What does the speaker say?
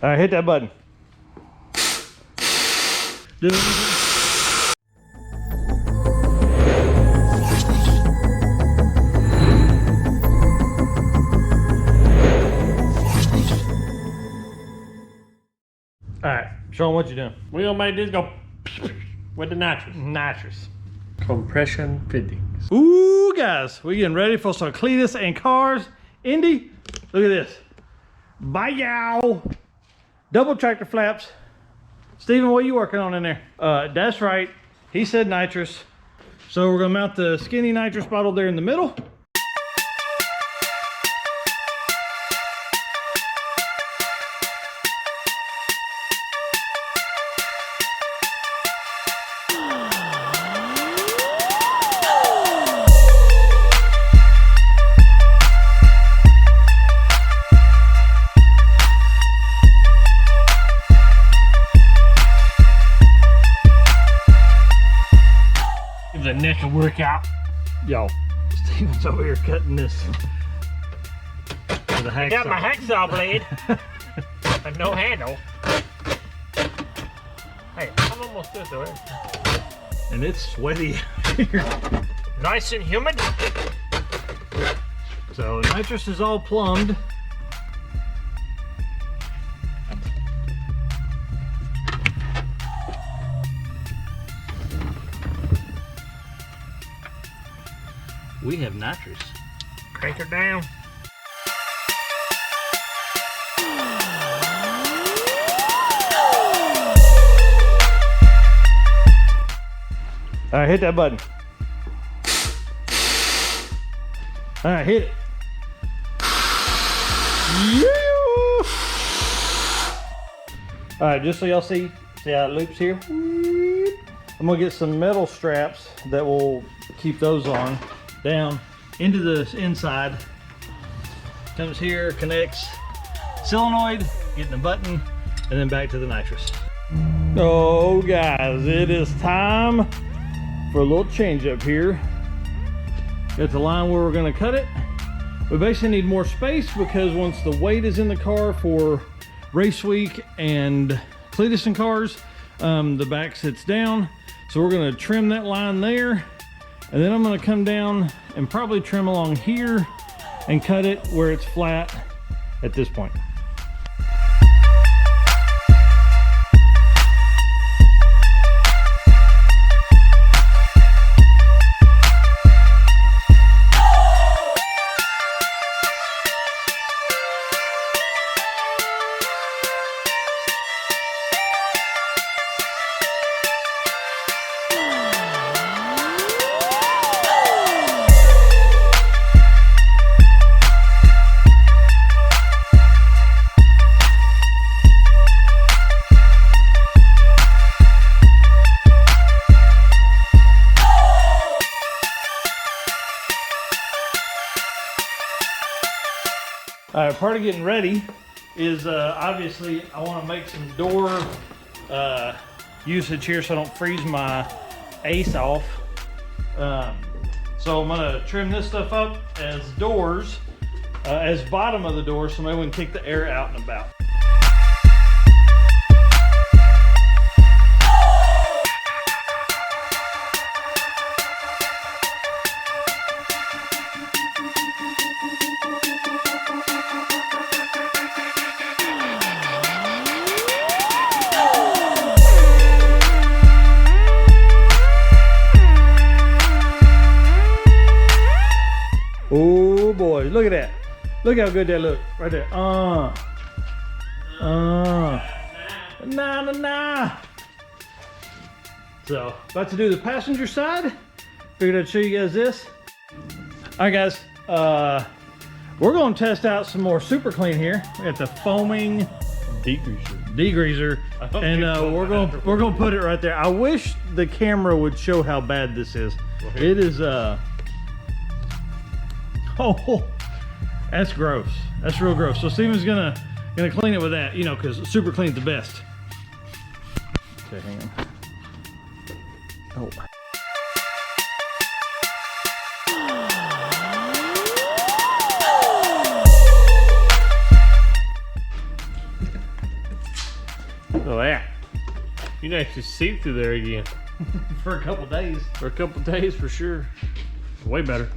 All right, hit that button. Do it. All right, show them what you're doing. We're gonna make this go with the nitrous. Nitrous. Compression fittings. Ooh, guys, we getting ready for some Cleetus and Cars Indy. Look at this. Bye-yow. Double tractor flaps. Steven, what are you working on in there? That's right. He said nitrous. So we're gonna mount the skinny nitrous bottle there in the middle. The neck will work out. Yo, Steven's over here cutting this with a hacksaw. I got my hacksaw blade, but no handle. Hey, I'm almost through to it. And it's sweaty here. Nice and humid. So nitrous is all plumbed. We have nitrous. Crank her down. All right, hit that button. All right, hit it. Yeah! All right, just so y'all see how it loops here. I'm gonna get some metal straps that will keep those on down into the inside. Comes here, connects solenoid, getting the button, and then back to the nitrous. Oh guys, it is time for a little change up here. Got the line where we're gonna cut it. We basically need more space because once the weight is in the car for race week and Cleetus and Cars, the back sits down. So we're gonna trim that line there. And then I'm gonna come down and probably trim along here and cut it where it's flat at this point. All right, part of getting ready is obviously I want to make some door usage here so I don't freeze my ace off. So I'm gonna trim this stuff up as doors, as bottom of the door, so maybe we can kick the air out and about. Oh boy, look at that. Look how good that look right there. Nah. So, about to do the passenger side. Figured I'd show you guys this. All right, guys. We're going to test out some more Super Clean here. We got the foaming degreaser, and we're going to put it right there. I wish the camera would show how bad this is. It is oh, that's gross. That's real gross. So Steven's gonna clean it with that, you know, because Super Clean's the best. Okay, hang on. Oh. Look at that. You can actually see through there again. For a couple days. For a couple days for sure. Way better.